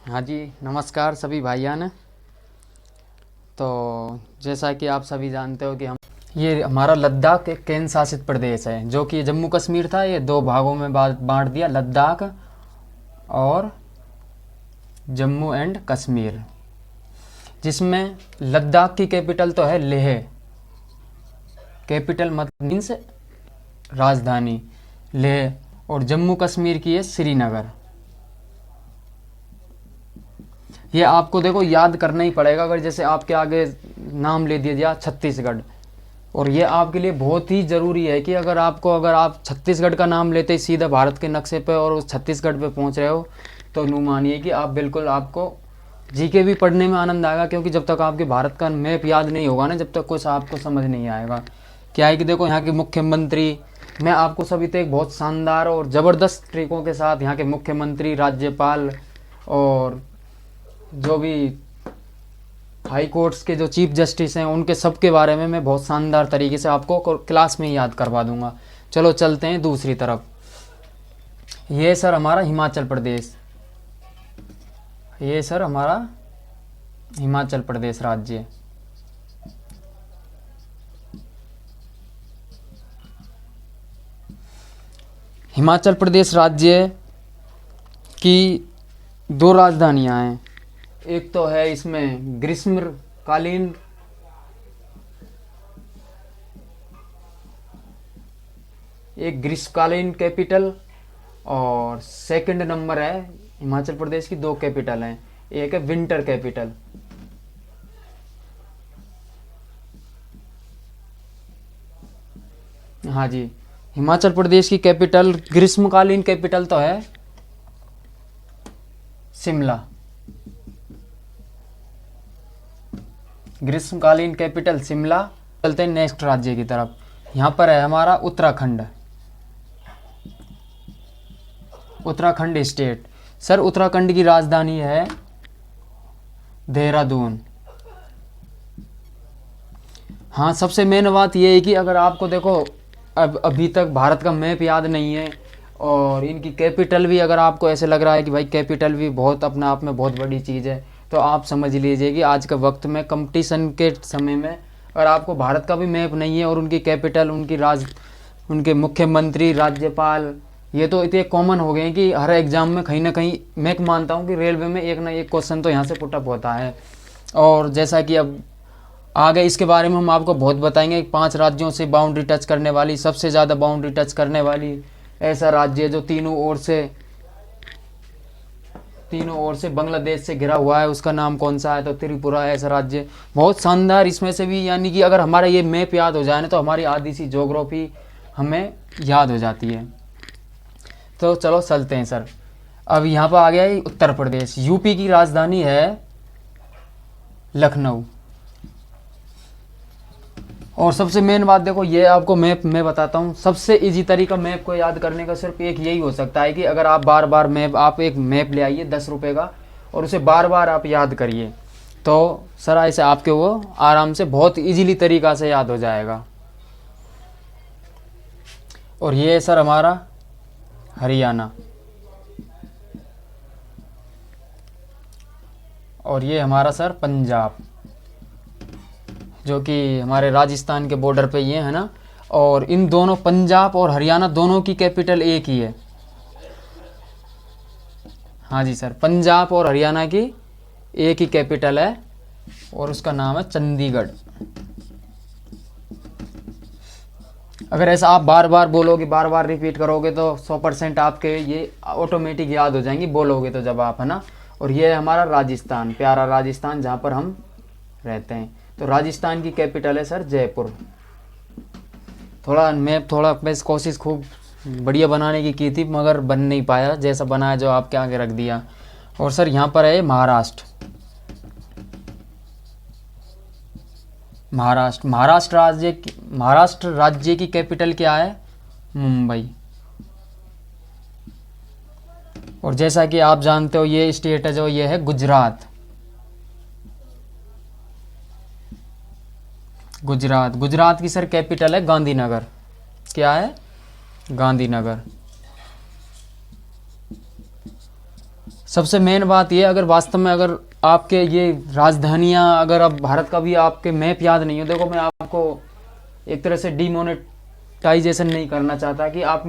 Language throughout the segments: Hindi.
हाँ जी, नमस्कार सभी भाईयान। तो जैसा कि आप सभी जानते हो कि हम ये हमारा लद्दाख एक केंद्र शासित प्रदेश है, जो कि जम्मू कश्मीर था। ये दो भागों में बांट दिया, लद्दाख और जम्मू एंड कश्मीर। जिसमें लद्दाख की कैपिटल तो है लेह, कैपिटल मतलब मीन्स राजधानी लेह, और जम्मू कश्मीर की है श्रीनगर। ये आपको देखो याद करना ही पड़ेगा। अगर जैसे आपके आगे नाम ले दिया जाए छत्तीसगढ़, और ये आपके लिए बहुत ही ज़रूरी है कि अगर आप छत्तीसगढ़ का नाम लेते ही सीधा भारत के नक्शे पे और उस छत्तीसगढ़ पे पहुंच रहे हो, तो नु मानिए कि आप बिल्कुल, आपको जीके भी पढ़ने में आनंद आएगा। क्योंकि जब तक आपके भारत का मैप याद नहीं होगा ना, जब तक कुछ आपको समझ नहीं आएगा। क्या है कि देखो, यहाँ के मुख्यमंत्री, मैं आपको सभी तो एक बहुत शानदार और ज़बरदस्त तरीकों के साथ यहाँ के मुख्यमंत्री, राज्यपाल और जो भी हाई कोर्ट्स के जो चीफ जस्टिस हैं, उनके सब के बारे में मैं बहुत शानदार तरीके से आपको क्लास में ही याद करवा दूंगा। चलो चलते हैं दूसरी तरफ। ये सर हमारा हिमाचल प्रदेश, ये सर हमारा हिमाचल प्रदेश राज्य। हिमाचल प्रदेश राज्य की दो राजधानियां हैं। एक तो है इसमें ग्रीष्मकालीन, एक ग्रीष्मकालीन कैपिटल, और सेकंड नंबर है हिमाचल प्रदेश की दो कैपिटल हैं, एक है विंटर कैपिटल। हाँ जी, हिमाचल प्रदेश की कैपिटल, ग्रीष्मकालीन कैपिटल तो है शिमला। ग्रीष्मकालीन कैपिटल शिमला। चलते हैं नेक्स्ट राज्य की तरफ। यहाँ पर है हमारा उत्तराखंड, उत्तराखंड स्टेट। सर उत्तराखंड की राजधानी है देहरादून। हाँ, सबसे मेन बात यह है कि अगर आपको देखो अब अभी तक भारत का मैप याद नहीं है, और इनकी कैपिटल भी अगर आपको ऐसे लग रहा है कि भाई कैपिटल भी बहुत अपने आप में बहुत बड़ी चीज़ है, तो आप समझ लीजिए कि आज के वक्त में कंपटीशन के समय में अगर आपको भारत का भी मैप नहीं है और उनकी कैपिटल, उनके मुख्यमंत्री, राज्यपाल, ये तो इतने कॉमन हो गए हैं कि हर एग्ज़ाम में कहीं ना कहीं मैं मानता हूँ कि रेलवे में एक ना एक क्वेश्चन तो यहाँ से पुटअप होता है। और जैसा कि अब आगे इसके बारे में हम आपको बहुत बताएंगे। 5 राज्यों से बाउंड्री टच करने वाली, सबसे ज़्यादा बाउंड्री टच करने वाली ऐसा राज्य है जो तीनों ओर से बांग्लादेश से घिरा हुआ है, उसका नाम कौन सा है? तो त्रिपुरा है ऐसा राज्य। बहुत शानदार इसमें से भी, यानी कि अगर हमारा ये मैप याद हो जाए ना, तो हमारी आधी सी ज्योग्राफी हमें याद हो जाती है। तो चलो चलते हैं सर। अब यहाँ पर आ गया है उत्तर प्रदेश। यूपी की राजधानी है लखनऊ। और सबसे मेन बात देखो, ये आपको मैप मैं बताता हूँ। सबसे इजी तरीका मैप को याद करने का सिर्फ एक यही हो सकता है कि अगर आप बार बार आप एक मैप ले आइए 10 रुपये का, और उसे बार बार आप याद करिए, तो सर ऐसे आपके वो आराम से बहुत इजीली तरीका से याद हो जाएगा। और ये सर हमारा हरियाणा, और ये हमारा सर पंजाब, जो कि हमारे राजस्थान के बॉर्डर पे ये है ना। और इन दोनों, पंजाब और हरियाणा दोनों की कैपिटल एक ही है। हाँ जी सर, पंजाब और हरियाणा की एक ही कैपिटल है, और उसका नाम है चंडीगढ़। अगर ऐसा आप बार बार बोलोगे, बार बार रिपीट करोगे, तो 100% आपके ये ऑटोमेटिक याद हो जाएंगी, बोलोगे तो जब आप, है ना। और ये है हमारा राजस्थान, प्यारा राजस्थान, जहाँ पर हम रहते हैं। तो राजस्थान की कैपिटल है सर जयपुर। थोड़ा मैप, थोड़ा मैं कोशिश खूब बढ़िया बनाने की थी, मगर बन नहीं पाया जैसा बनाया जो आपके आगे रख दिया। और सर यहाँ पर है महाराष्ट्र। महाराष्ट्र राज्य की कैपिटल क्या है? मुंबई। और जैसा कि आप जानते हो, ये स्टेट है जो ये है गुजरात। गुजरात की सर कैपिटल है गांधीनगर। क्या है? गांधीनगर। सबसे मेन बात ये, अगर वास्तव में अगर आपके ये राजधानियाँ, अगर अब भारत का भी आपके मैप याद नहीं हो, देखो मैं आपको एक तरह से डिमोनेटाइजेशन नहीं करना चाहता कि आप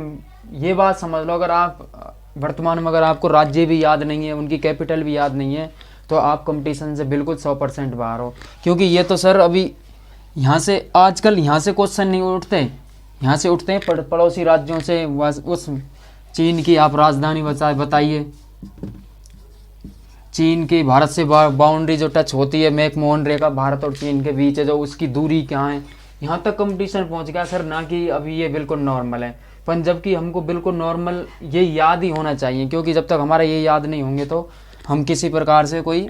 ये बात समझ लो, अगर आप वर्तमान में अगर आपको राज्य भी याद नहीं है, उनकी कैपिटल भी याद नहीं है, तो आप कंपटीशन से बिल्कुल 100% बाहर हो। क्योंकि ये तो सर अभी यहाँ से आजकल यहाँ से क्वेश्चन नहीं उठते, यहाँ से उठते हैं पड़ोसी राज्यों से। उस चीन की आप राजधानी बताइए, चीन की भारत से बाउंड्री जो टच होती है, मैकमोहन रेखा भारत और चीन के बीच है, जो उसकी दूरी क्या है, यहाँ तक कंपटीशन पहुँच गया सर। ना कि अभी ये बिल्कुल नॉर्मल है, पर जबकि हमको बिल्कुल नॉर्मल ये याद ही होना चाहिए, क्योंकि जब तक हमारा ये याद नहीं होंगे तो हम किसी प्रकार से कोई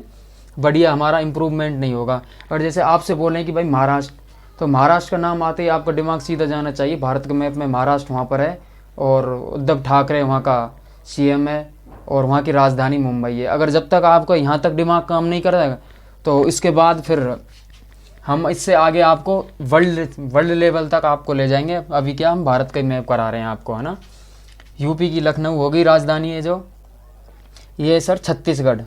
बढ़िया हमारा इम्प्रूवमेंट नहीं होगा। और जैसे आपसे बोलें कि भाई महाराष्ट्र, तो महाराष्ट्र का नाम आते ही आपका दिमाग सीधा जाना चाहिए भारत के मैप में, महाराष्ट्र वहाँ पर है और उद्धव ठाकरे वहाँ का सीएम है और वहाँ की राजधानी मुंबई है। अगर जब तक आपको यहाँ तक दिमाग काम नहीं करेगा तो इसके बाद फिर हम इससे आगे आपको वर्ल्ड लेवल तक आपको ले जाएंगे। अभी क्या हम भारत का मैप करा रहे हैं आपको, है ना। यूपी की लखनऊ हो गई राजधानी है, जो ये सर छत्तीसगढ़,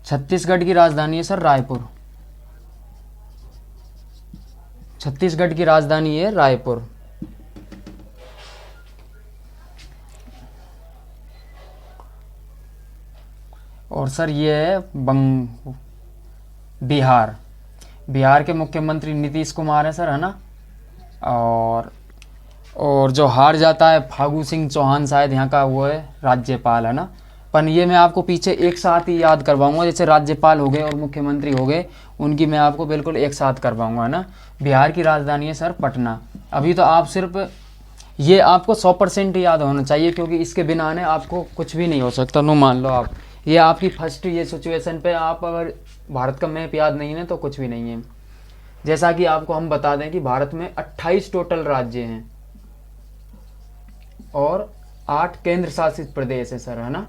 छत्तीसगढ़ की राजधानी है सर रायपुर, छत्तीसगढ़ की राजधानी है रायपुर। और सर ये है बिहार, बिहार के मुख्यमंत्री नीतीश कुमार है सर, है ना। और जो हार जाता है फागू सिंह चौहान, शायद यहाँ का वो है राज्यपाल, है ना। पर ये मैं आपको पीछे एक साथ ही याद करवाऊंगा, जैसे राज्यपाल हो गए और मुख्यमंत्री हो गए, उनकी मैं आपको बिल्कुल एक साथ करवाऊंगा, है ना। बिहार की राजधानी है सर पटना। अभी तो आप सिर्फ ये आपको 100% याद होना चाहिए, क्योंकि इसके बिना ने आपको कुछ भी नहीं हो सकता। नो मान लो आप, ये आपकी फर्स्ट ये सिचुएशन पे आप अगर भारत का मैप याद नहीं है तो कुछ भी नहीं है। जैसा कि आपको हम बता दें कि भारत में 28 टोटल राज्य हैं और 8 केंद्र शासित प्रदेश है सर, है ना।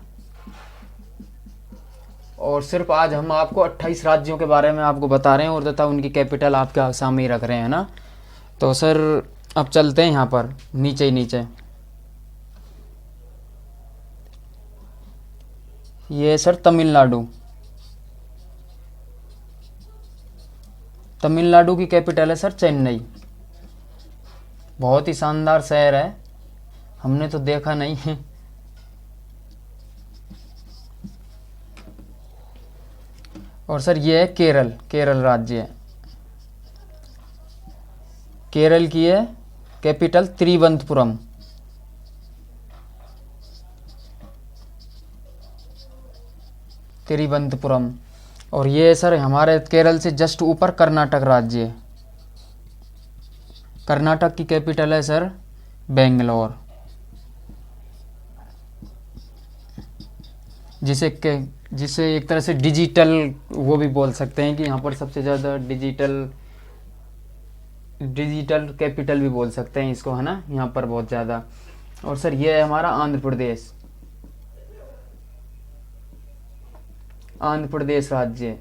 और सिर्फ आज हम आपको 28 राज्यों के बारे में आपको बता रहे हैं और तथा उनकी कैपिटल आपके सामने ही रख रहे हैं ना। तो सर अब चलते हैं यहाँ पर नीचे ही नीचे। ये सर तमिलनाडु, तमिलनाडु की कैपिटल है सर चेन्नई। बहुत ही शानदार शहर है, हमने तो देखा नहीं है। और सर ये है केरल, केरल राज्य है, केरल की है कैपिटल तिरुवनंतपुरम। तिरुवनंतपुरम। और ये सर हमारे केरल से जस्ट ऊपर कर्नाटक राज्य है, कर्नाटक की कैपिटल है सर बेंगलोर, जिसे एक तरह से डिजिटल वो भी बोल सकते हैं कि यहाँ पर सबसे ज़्यादा डिजिटल कैपिटल भी बोल सकते हैं इसको, है ना, यहाँ पर बहुत ज़्यादा। और सर ये है हमारा आंध्र प्रदेश, आंध्र प्रदेश राज्य,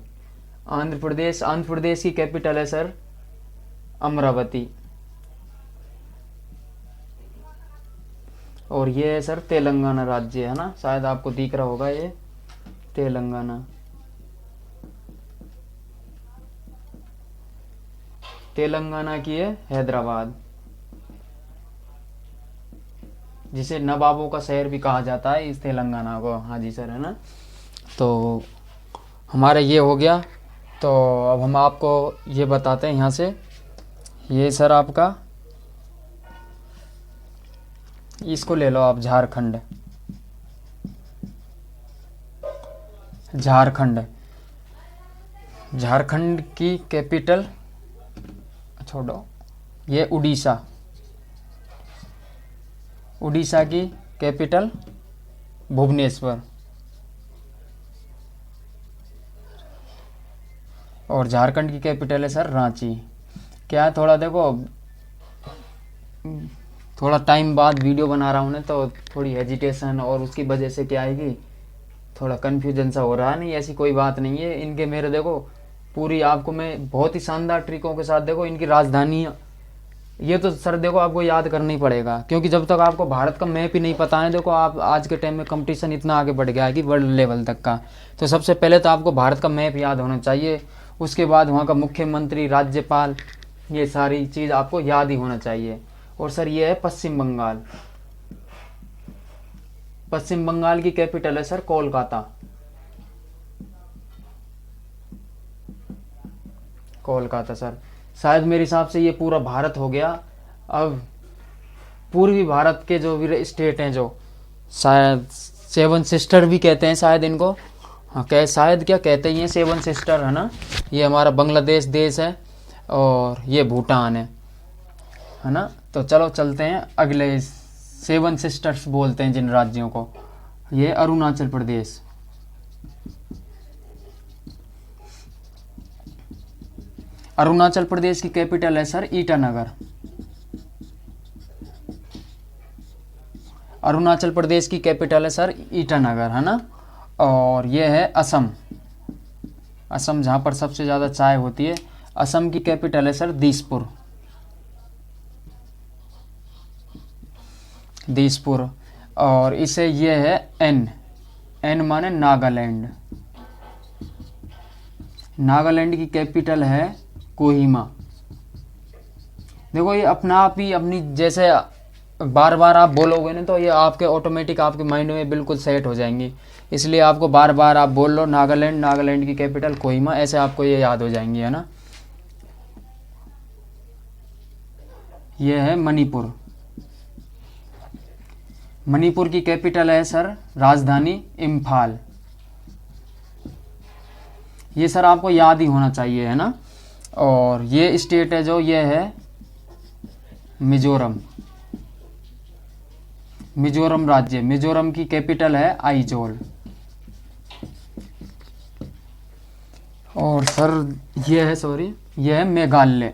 आंध्र प्रदेश की कैपिटल है सर अमरावती। और ये है सर तेलंगाना राज्य, है ना, शायद आपको दिख रहा होगा ये तेलंगाना। तेलंगाना की है हैदराबाद, जिसे नवाबों का शहर भी कहा जाता है इस तेलंगाना को। हाँ जी सर, है ना। तो हमारा ये हो गया। तो अब हम आपको ये बताते हैं यहाँ से, ये सर आपका इसको ले लो आप, झारखंड, झारखंड, झारखंड की कैपिटल छोड़ो, ये उड़ीसा, उड़ीसा की कैपिटल भुवनेश्वर। और झारखंड की कैपिटल है सर रांची। क्या है, थोड़ा देखो थोड़ा टाइम बाद वीडियो बना रहा हूँ ना, तो थोड़ी हेजिटेशन और उसकी वजह से क्या है कि थोड़ा कन्फ्यूजन सा हो रहा है। नहीं ऐसी कोई बात नहीं है, इनके मेरे देखो पूरी आपको मैं बहुत ही शानदार ट्रिकों के साथ देखो इनकी राजधानी ये तो सर देखो आपको याद करना ही पड़ेगा, क्योंकि जब तक आपको भारत का मैप ही नहीं पता है, देखो आप आज के टाइम में कंपटीशन इतना आगे बढ़ गया है कि वर्ल्ड लेवल तक का। तो सबसे पहले तो आपको भारत का मैप याद होना चाहिए, उसके बाद वहाँ का मुख्यमंत्री, राज्यपाल, ये सारी चीज़ आपको याद ही होना चाहिए। और सर ये है पश्चिम बंगाल। पश्चिम बंगाल की कैपिटल है सर कोलकाता। कोलकाता सर। शायद मेरे हिसाब से ये पूरा भारत हो गया। अब पूर्वी भारत के जो भी स्टेट हैं, जो शायद सेवन सिस्टर भी कहते हैं शायद इनको, हाँ कह शायद क्या कहते ही हैं, सेवन सिस्टर है ना। ये हमारा बांग्लादेश देश है और ये भूटान है ना। तो चलो चलते हैं अगले, सेवन सिस्टर्स बोलते हैं जिन राज्यों को, ये अरुणाचल प्रदेश। अरुणाचल प्रदेश की कैपिटल है सर ईटानगर। अरुणाचल प्रदेश की कैपिटल है सर ईटानगर, है ना। और ये है असम। असम जहाँ पर सबसे ज़्यादा चाय होती है। असम की कैपिटल है सर दिसपुर। दिसपुर। और इसे ये है एन, एन माने नागालैंड। नागालैंड की कैपिटल है कोहिमा। देखो ये अपना आप ही अपनी, जैसे बार बार आप बोलोगे ना तो ये आपके ऑटोमेटिक आपके माइंड में बिल्कुल सेट हो जाएंगी, इसलिए आपको बार बार आप बोल लो नागालैंड, नागालैंड की कैपिटल कोहिमा, ऐसे आपको ये याद हो जाएंगी, है ना। ये है मणिपुर। मणिपुर की कैपिटल है सर राजधानी इम्फाल। ये सर आपको याद ही होना चाहिए, है ना। और ये स्टेट है जो ये है मिजोरम। मिजोरम राज्य। मिजोरम की कैपिटल है आइजोल। और सर ये है, सॉरी, ये है मेघालय।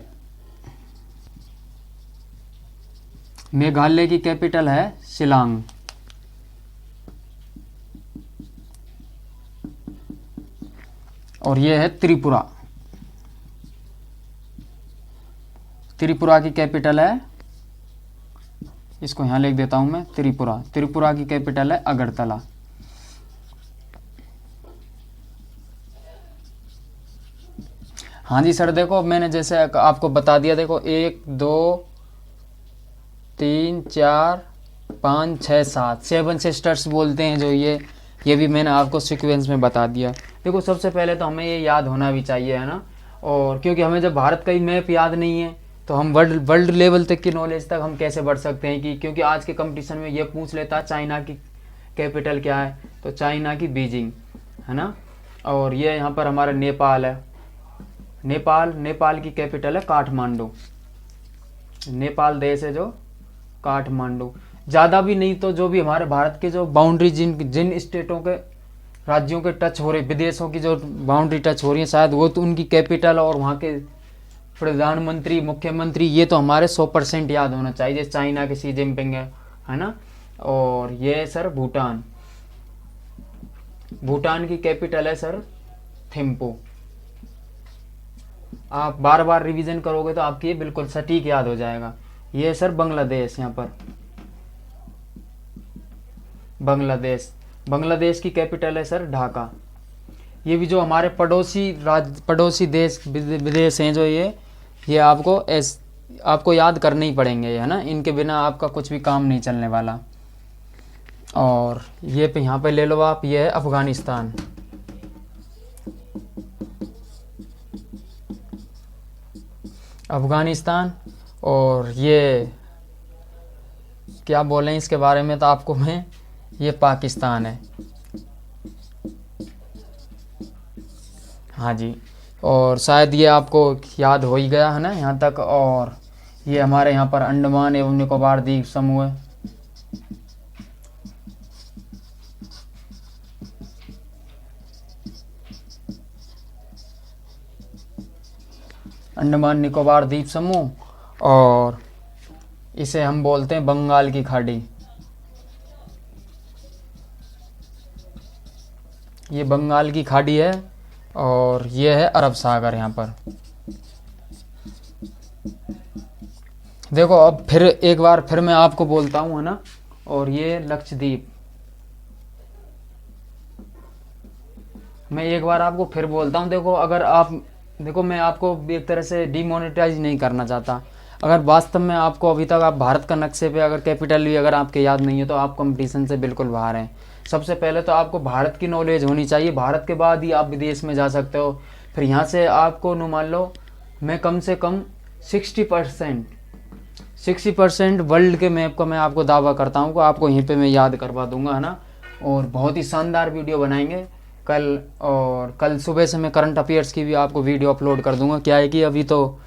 मेघालय की कैपिटल है शिलांग। और ये है त्रिपुरा। त्रिपुरा की कैपिटल है, इसको यहां लिख देता हूं मैं, त्रिपुरा। त्रिपुरा की कैपिटल है अगरतला। हाँ जी सर, देखो मैंने जैसे आपको बता दिया, देखो 1 2 3 4 5 6 7 सेवन सिस्टर्स बोलते हैं जो ये भी मैंने आपको सीक्वेंस में बता दिया। देखो सबसे पहले तो हमें ये याद होना भी चाहिए, है ना। और क्योंकि हमें जब भारत का ही मैप याद नहीं है तो हम वर्ल्ड लेवल तक की नॉलेज तक हम कैसे बढ़ सकते हैं, कि क्योंकि आज के कंपटीशन में ये पूछ लेता चाइना की कैपिटल क्या है, तो चाइना की बीजिंग, है ना। और ये यहाँ पर हमारा नेपाल है। नेपाल की कैपिटल है काठमांडू। नेपाल देश है जो काठमांडू। ज़्यादा भी नहीं तो जो भी हमारे भारत के जो बाउंड्री जिन स्टेटों के, राज्यों के टच हो रहे, विदेशों की जो बाउंड्री टच हो रही है, शायद वो तो उनकी कैपिटल और वहाँ के प्रधानमंत्री, मुख्यमंत्री, ये तो हमारे 100% याद होना चाहिए। जैसे चाइना के शी जिनपिंग है ना। और ये सर भूटान। भूटान की कैपिटल है सर थिम्पू। आप बार बार रिवीजन करोगे तो आपकी ये बिल्कुल सटीक याद हो जाएगा। ये सर बांग्लादेश, यहाँ पर बांग्लादेश की कैपिटल है सर ढाका। ये भी जो हमारे पड़ोसी देश विदेश हैं जो ये आपको याद करने ही पड़ेंगे, है ना। इनके बिना आपका कुछ भी काम नहीं चलने वाला। और ये पे यहाँ पे ले लो आप, ये है अफगानिस्तान। अफगानिस्तान। और ये क्या बोलें इसके बारे में तो आपको मैं, ये पाकिस्तान है। हाँ जी। और शायद ये आपको याद हो ही गया है ना यहाँ तक। और ये हमारे यहाँ पर अंडमान एवं निकोबार द्वीप समूह है। अंडमान निकोबार द्वीप समूह। और इसे हम बोलते हैं बंगाल की खाड़ी। ये बंगाल की खाड़ी है। और ये है अरब सागर यहाँ पर। देखो अब फिर एक बार फिर मैं आपको बोलता हूँ, है ना। और ये लक्षद्वीप, मैं एक बार आपको फिर बोलता हूँ। देखो अगर आप, देखो मैं आपको एक तरह से डिमोनेटाइज नहीं करना चाहता। अगर वास्तव में आपको अभी तक आप भारत का नक्शे पे अगर कैपिटल भी अगर आपके याद नहीं है तो आप कंपटीशन से बिल्कुल बाहर हैं। सबसे पहले तो आपको भारत की नॉलेज होनी चाहिए, भारत के बाद ही आप विदेश में जा सकते हो। फिर यहाँ से आपको मान लो मैं कम से कम 60% वर्ल्ड के मैप का मैं आपको दावा करता हूँ कि आपको यहीं पे मैं याद करवा दूंगा, है ना। और बहुत ही शानदार वीडियो बनाएंगे कल। और कल सुबह से मैं करंट अफेयर्स की भी आपको वीडियो अपलोड कर दूंगा। क्या है कि अभी तो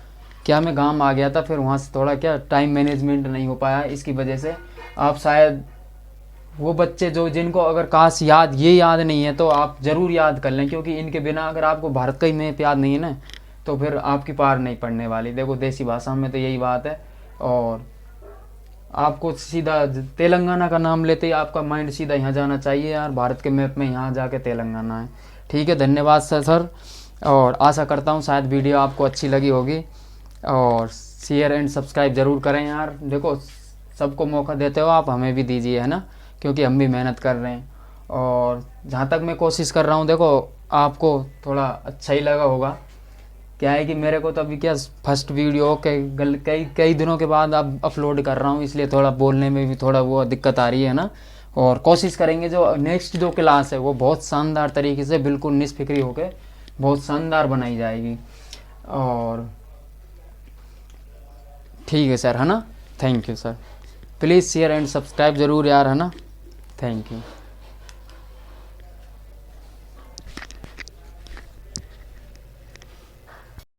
क्या मैं गांव आ गया था, फिर वहाँ से थोड़ा क्या टाइम मैनेजमेंट नहीं हो पाया, इसकी वजह से आप शायद वो बच्चे जो जिनको अगर काश याद ये याद नहीं है तो आप ज़रूर याद कर लें, क्योंकि इनके बिना अगर आपको भारत का ही मैप याद नहीं है ना तो फिर आपकी पार नहीं पड़ने वाली। देखो देसी भाषा में तो यही बात है। और आपको सीधा तेलंगाना का नाम लेते ही आपका माइंड सीधा यहाँ जाना चाहिए यार, भारत के मैप में यहाँ जाके तेलंगाना है। ठीक है, धन्यवाद सर। और आशा करता हूँ शायद वीडियो आपको अच्छी लगी होगी, और शेयर एंड सब्सक्राइब ज़रूर करें यार। देखो सबको मौका देते हो आप, हमें भी दीजिए, है ना, क्योंकि हम भी मेहनत कर रहे हैं। और जहाँ तक मैं कोशिश कर रहा हूँ, देखो आपको थोड़ा अच्छा ही लगा होगा। क्या है कि मेरे को तो अभी क्या फर्स्ट वीडियो कई कई दिनों के बाद अब अपलोड कर रहा हूँ, इसलिए थोड़ा बोलने में भी थोड़ा वो दिक्कत आ रही है ना। और कोशिश करेंगे जो नेक्स्ट जो क्लास है वो बहुत शानदार तरीके से बिल्कुल निष्फिक्री होकर बहुत शानदार बनाई जाएगी। और ठीक है सर, है ना। Thank you sir, please share and subscribe ज़रूर यार, है ना। Thank you.